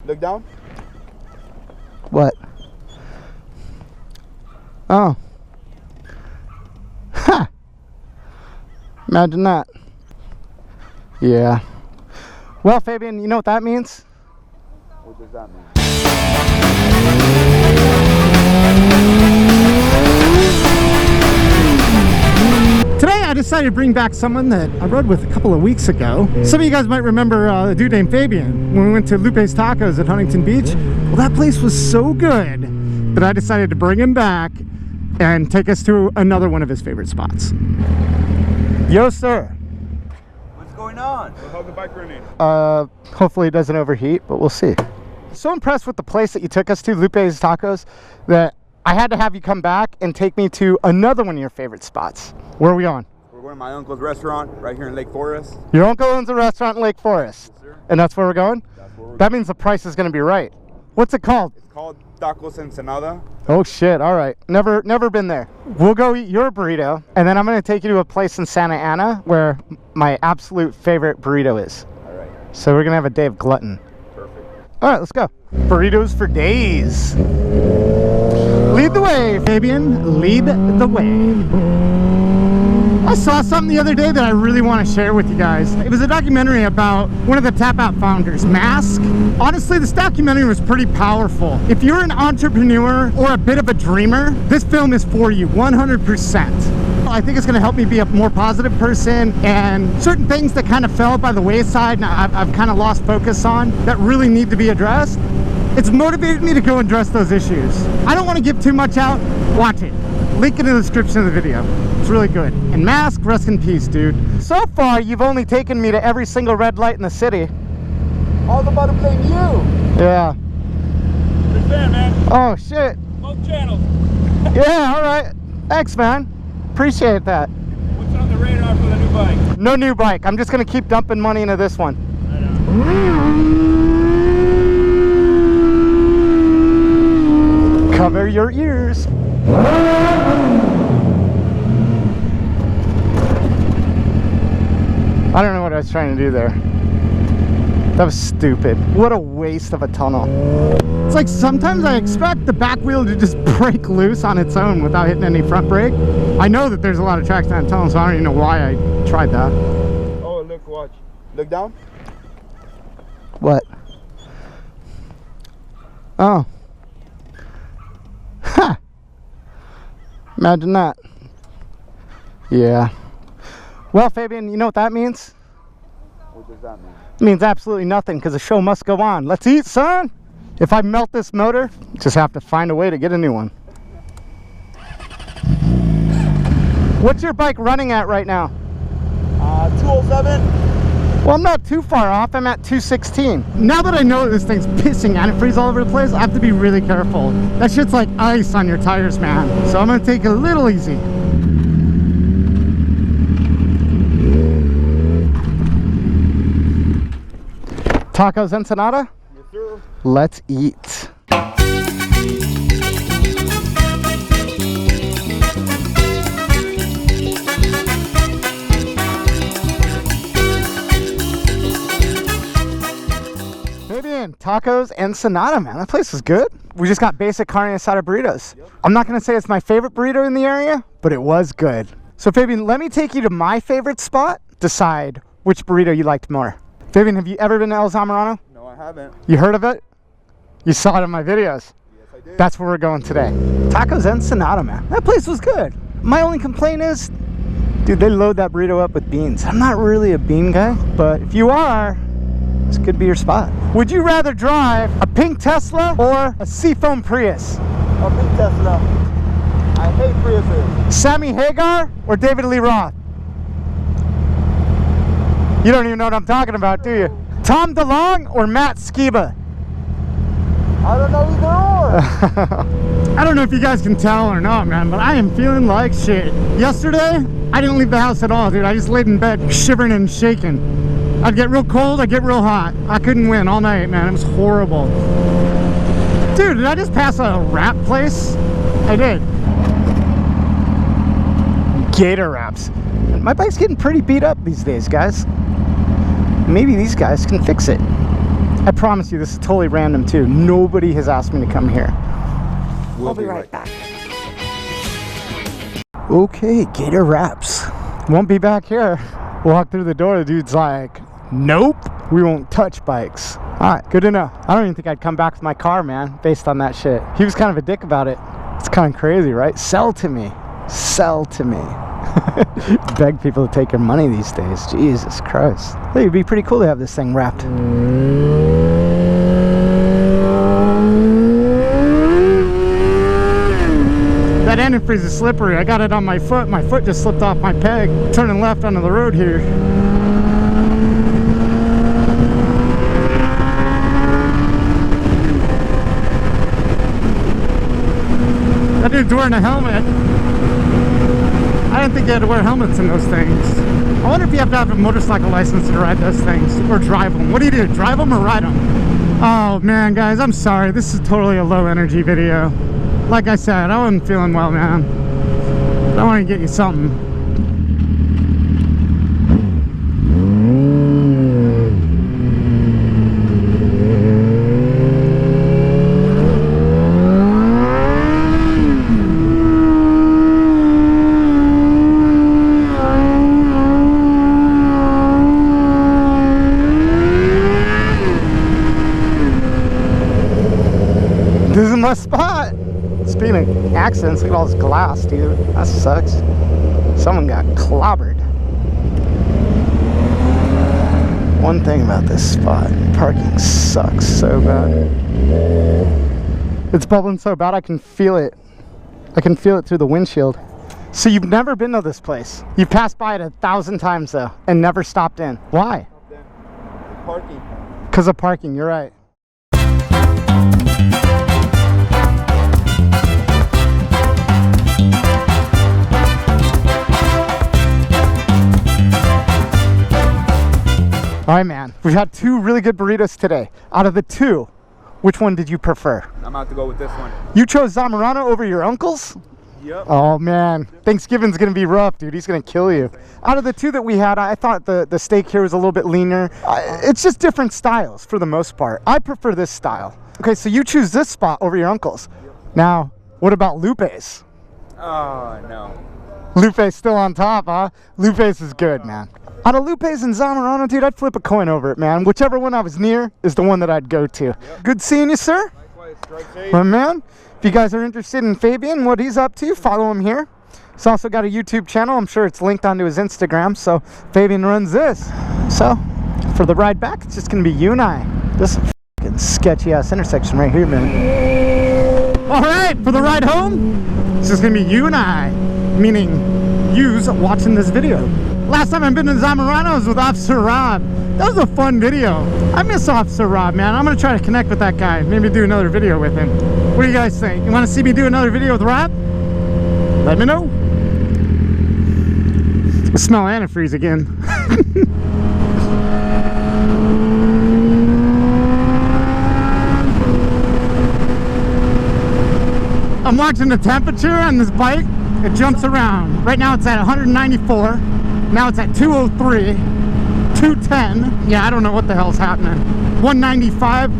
Look down. What? Oh. Ha! Imagine that. Yeah. Well, Fabian, you know what that means? What does that mean? Today I decided to bring back someone that I rode with a couple of weeks ago. Some of you guys might remember a dude named Fabian when we went to Lupe's Tacos at Huntington Beach. Well, that place was so good that I decided to bring him back and take us to another one of his favorite spots. Yo, sir. What's going on? Well, how's the bike running? Hopefully it doesn't overheat, but we'll see. So impressed with the place that you took us to, Lupe's Tacos, that I had to have you come back and take me to another one of your favorite spots. Where are we on? We're going to my uncle's restaurant right here in Lake Forest. Your uncle owns a restaurant in Lake Forest? Yes, sir. And that's where we're going? That's where we're That means the price is going to be right. What's it called? It's called Tacos Ensenada. Oh shit, all right. Never been there. We'll go eat your burrito, and then I'm going to take you to a place in Santa Ana where my absolute favorite burrito is. All right. So we're going to have a day of glutton. Perfect. All right, let's go. Burritos for days. Lead the way, Fabian. Lead the way. I saw something the other day that I really want to share with you guys. It was a documentary about one of the Tap Out founders, Mask. Honestly, this documentary was pretty powerful. If you're an entrepreneur or a bit of a dreamer, this film is for you 100%. I think it's going to help me be a more positive person, and certain things that kind of fell by the wayside and I've kind of lost focus on that really need to be addressed. It's motivated me to go and address those issues. I don't want to give too much out. Watch it. Link in the description of the video. It's really good. And Mask, rest in peace, dude. So far, you've only taken me to every single red light in the city. All about to blame you. Yeah. Big fan, man. Oh, shit. Both channels. Yeah, all right. Thanks, man. Appreciate that. What's on the radar for the new bike? No new bike. I'm just going to keep dumping money into this one. I know. Cover your ears. I don't know what I was trying to do there. That was stupid. What a waste of a tunnel. It's like sometimes I expect the back wheel to just break loose on its own without hitting any front brake. I know that there's a lot of traction on tunnel, so I don't even know why I tried that. Oh, look, watch. Look down. What? Oh. Ha! Imagine that. Yeah. Well, Fabian, you know what that means? What does that mean? It means absolutely nothing, because the show must go on. Let's eat, son! If I melt this motor, just have to find a way to get a new one. What's your bike running at right now? 207. Well, I'm not too far off. I'm at 216. Now that I know that this thing's pissing antifreeze all over the place, I have to be really careful. That shit's like ice on your tires, man. So I'm gonna take it a little easy. Tacos Ensenada? Yes, sir. Let's eat. Fabian, Tacos Ensenada, man. That place was good. We just got basic carne asada burritos. Yep. I'm not going to say it's my favorite burrito in the area, but it was good. So Fabian, let me take you to my favorite spot. Decide which burrito you liked more. Fabian, have you ever been to El Zamorano? No, I haven't. You heard of it? You saw it in my videos. Yes, I did. That's where we're going today. Tacos Ensenada, man. That place was good. My only complaint is, dude, they load that burrito up with beans. I'm not really a bean guy, but if you are, this could be your spot. Would you rather drive a pink Tesla or a Seafoam Prius? A pink Tesla. I hate Priuses. Sammy Hagar or David Lee Roth? You don't even know what I'm talking about, do you? Tom DeLonge or Matt Skiba? I don't know either or. I don't know if you guys can tell or not, man, but I am feeling like shit. Yesterday, I didn't leave the house at all, dude. I just laid in bed shivering and shaking. I'd get real cold, I'd get real hot. I couldn't win all night, man. It was horrible. Dude, did I just pass a wrap place? I did. Gator wraps. My bike's getting pretty beat up these days, guys. Maybe these guys can fix it. I promise you, this is totally random too. Nobody has asked me to come here. We'll be right back. Okay, Gator wraps. Won't be back here. Walk through the door, the dude's like, nope, we won't touch bikes. All right, good to know. I don't even think I'd come back with my car, man, based on that shit. He was kind of a dick about it. It's kind of crazy, right? Sell to me. Sell to me. Beg people to take your money these days. Jesus Christ. I think it'd be pretty cool to have this thing wrapped. That antifreeze is slippery. I got it on my foot. My foot just slipped off my peg. Turning left onto the road here. That dude's wearing a helmet. I didn't think you had to wear helmets in those things. I wonder if you have to have a motorcycle license to ride those things, or drive them. What do you do, drive them or ride them? Oh man, guys, I'm sorry. This is totally a low energy video. Like I said, I wasn't feeling well, man. I want to get you something. This is my spot. Speaking of accidents, look at all this glass, dude. That sucks. Someone got clobbered. One thing about this spot, parking sucks so bad. It's bubbling so bad I can feel it. I can feel it through the windshield. So you've never been to this place. You've passed by it 1,000 times though, and never stopped in. Why? Parking. Because of parking, you're right. All right, man. We've had 2 really good burritos today. Out of the 2, which one did you prefer? I'm about to go with this one. You chose Zamorano over your uncle's? Yep. Oh, man. Thanksgiving's going to be rough, dude. He's going to kill you. Out of the 2 that we had, I thought the steak here was a little bit leaner. It's just different styles for the most part. I prefer this style. Okay, so you choose this spot over your uncle's. Yep. Now, what about Lupe's? Oh, no. Lupe's still on top, huh? Lupe's is good, man. Out of Lupe's and Zamorano, dude, I'd flip a coin over it, man. Whichever one I was near is the one that I'd go to. Yep. Good seeing you, sir. Likewise, well, man, if you guys are interested in Fabian, what he's up to, follow him here. He's also got a YouTube channel. I'm sure it's linked onto his Instagram. So Fabian runs this. So for the ride back, it's just going to be you and I. This fucking sketchy-ass intersection right here, man. All right, for the ride home, it's just going to be you and I. Meaning, yous watching this video. Last time I've been to Zamorano was with Officer Rob. That was a fun video. I miss Officer Rob, man. I'm gonna try to connect with that guy. Maybe do another video with him. What do you guys think? You wanna see me do another video with Rob? Let me know. I smell antifreeze again. I'm watching the temperature on this bike. It jumps around. Right now it's at 194. Now it's at 203, 210. Yeah, I don't know what the hell's happening. 195.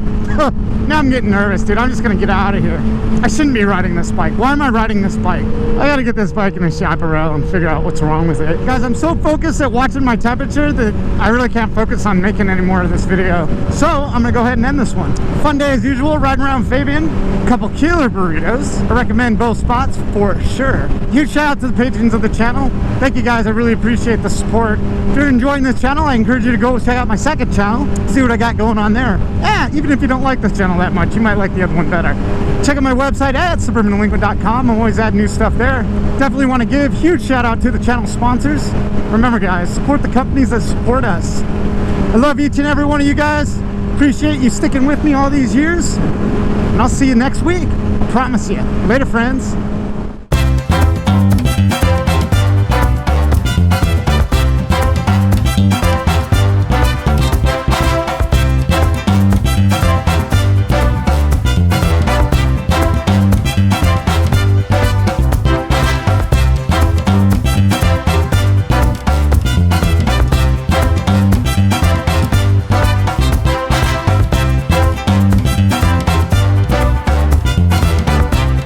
Now I'm getting nervous, dude. I'm just gonna get out of here. I shouldn't be riding this bike. Why am I riding this bike? I gotta get this bike in a Chaparral and figure out what's wrong with it. Guys, I'm so focused at watching my temperature that I really can't focus on making any more of this video. So I'm gonna go ahead and end this one. Fun day as usual, riding around Fabian. A couple killer burritos. I recommend both spots for sure. Huge shout out to the patrons of the channel. Thank you guys, I really appreciate the support. If you're enjoying this channel, I encourage you to go check out my second channel, see what I got going on there. Yeah, even if you don't like this channel that much, you might like the other one better. Check out my website at suburbandelinquent.com. I'm always adding new stuff there. Definitely want to give huge shout out to the channel sponsors. Remember guys, support the companies that support us. I love each and every one of you guys. Appreciate you sticking with me all these years. And I'll see you next week. I promise you. Later, friends.